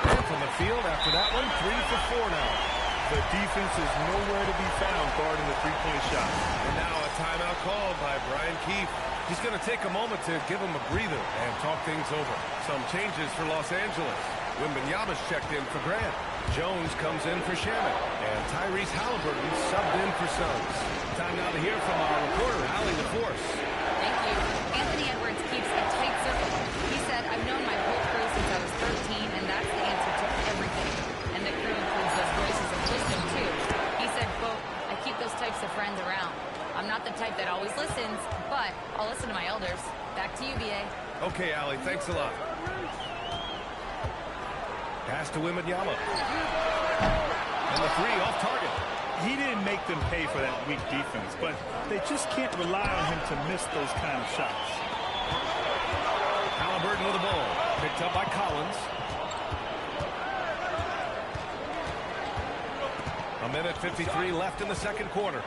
And from the field after that one, 3 for 4 now. The defense is nowhere to be found guarding the three-point shot. And now a timeout called by Brian Keefe. He's going to take a moment to give him a breather and talk things over. Some changes for Los Angeles. Wembanyama's checked in for Grant. Jones comes in for Shamet. And Tyrese Halliburton subbed in for Suggs. Time now to hear from our reporter, Allie LaForce. Thank you. Anthony Edwards keeps a tight circle. He said, I've known my whole crew since I was 13, and that's the answer to everything. And the crew includes those voices of wisdom, too. He said, quote, I keep those types of friends around. I'm not the type that always listens, but I'll listen to my elders. Back to you, B.A. Okay, Allie, thanks a lot. Pass to Wembanyama. And the three off target. He didn't make them pay for that weak defense, but they just can't rely on him to miss those kind of shots. Halliburton with the ball. Picked up by Collins. A minute 53 left in the second quarter.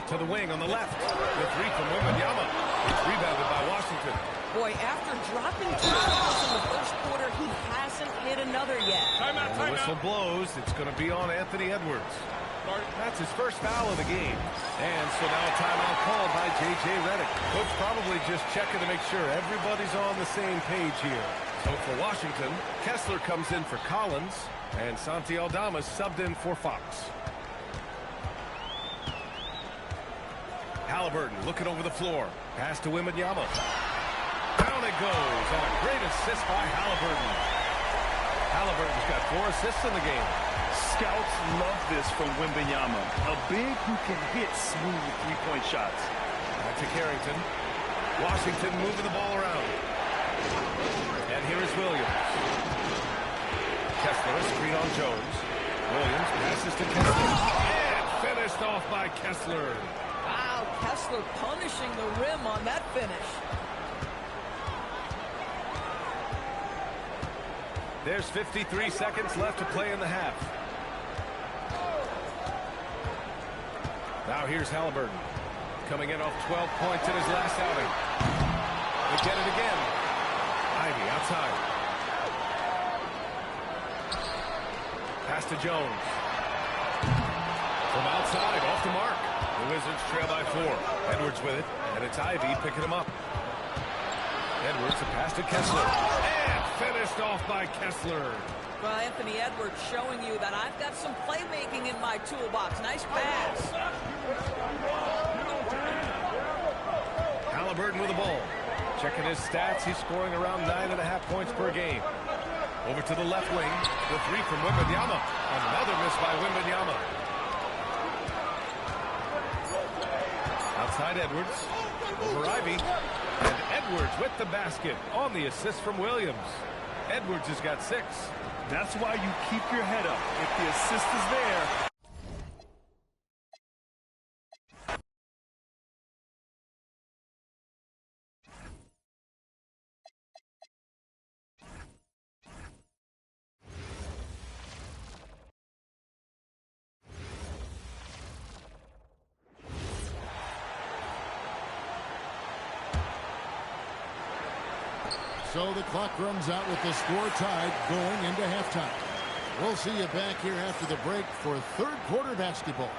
To the wing on the left. The three from Wembanyama. It's rebounded by Washington. Boy, after dropping 2 fouls in the first quarter, he hasn't hit another yet. And the whistle blows. It's going to be on Anthony Edwards. That's his first foul of the game. And so now a timeout called by J.J. Redick. Coach probably just checking to make sure everybody's on the same page here. So for Washington, Kessler comes in for Collins, and Santi Aldama subbed in for Fox. Halliburton looking over the floor. Pass to Wembanyama. Down it goes on a great assist by Halliburton. Halliburton's got 4 assists in the game. Scouts love this from Wembanyama. A big who can hit smooth three-point shots. Back to Carrington. Washington moving the ball around. And here is Williams. Kessler, screen on Jones. Williams passes to Kessler. And finished off by Kessler. Wow, Kessler punishing the rim on that finish. There's 53 seconds left to play in the half. Now here's Halliburton. Coming in off 12 points in his last outing. They get it again. Ivy outside. Pass to Jones. From outside, off the mark. The Wizards trail by 4. Edwards with it, and it's Ivy picking him up. Edwards, a pass to Kessler. And finished off by Kessler. Well, Anthony Edwards showing you that I've got some playmaking in my toolbox. Nice pass. Halliburton with the ball. Checking his stats, he's scoring around 9.5 points per game. Over to the left wing. The three from Wembanyama. Another miss by Wembanyama. Outside Edwards. Over Ivy. And Edwards with the basket on the assist from Williams. Edwards has got 6. That's why you keep your head up. If the assist is there, So the clock runs out with the score tied going into halftime. We'll see you back here after the break for third quarter basketball.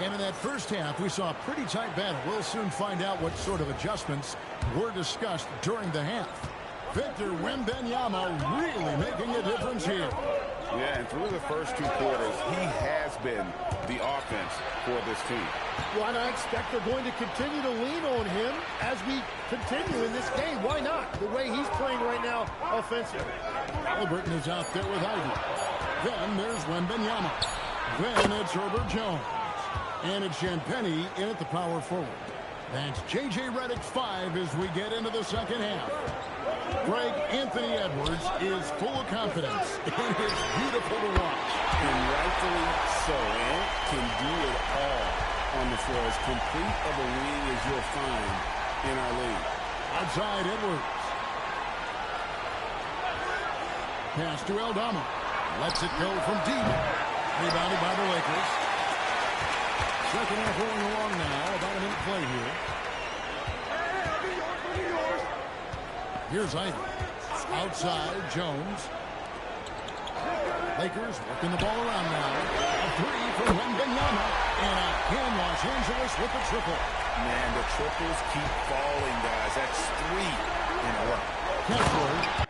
And in that first half, we saw a pretty tight battle. We'll soon find out what sort of adjustments were discussed during the half. Victor Wembanyama really making a difference here. Yeah, and through the first two quarters, he has been the offense for this team. Well, and I expect they're going to continue to lean on him as we continue in this game. Why not? The way he's playing right now offensively. Halliburton is out there with Ivy. Then there's Wembanyama. Then it's Herbert Jones. And it's Champagnie in at the power forward. That's J.J. Redick 5 as we get into the second half. Greg Anthony Edwards is full of confidence. It is beautiful to watch. And rightfully so. And can do it all on the floor. As complete of a wing as you'll find in our league. Outside Edwards. Pass to Aldama. Lets it go from deep. Rebounded by the Lakers. Second half rolling along now. About a minute play here. Here's Ivy. Outside, Jones. Lakers working the ball around now. A three from Wembanyama. And again, Los Angeles with the triple. Man, the triples keep falling, guys. That's 3 in a row. Kessler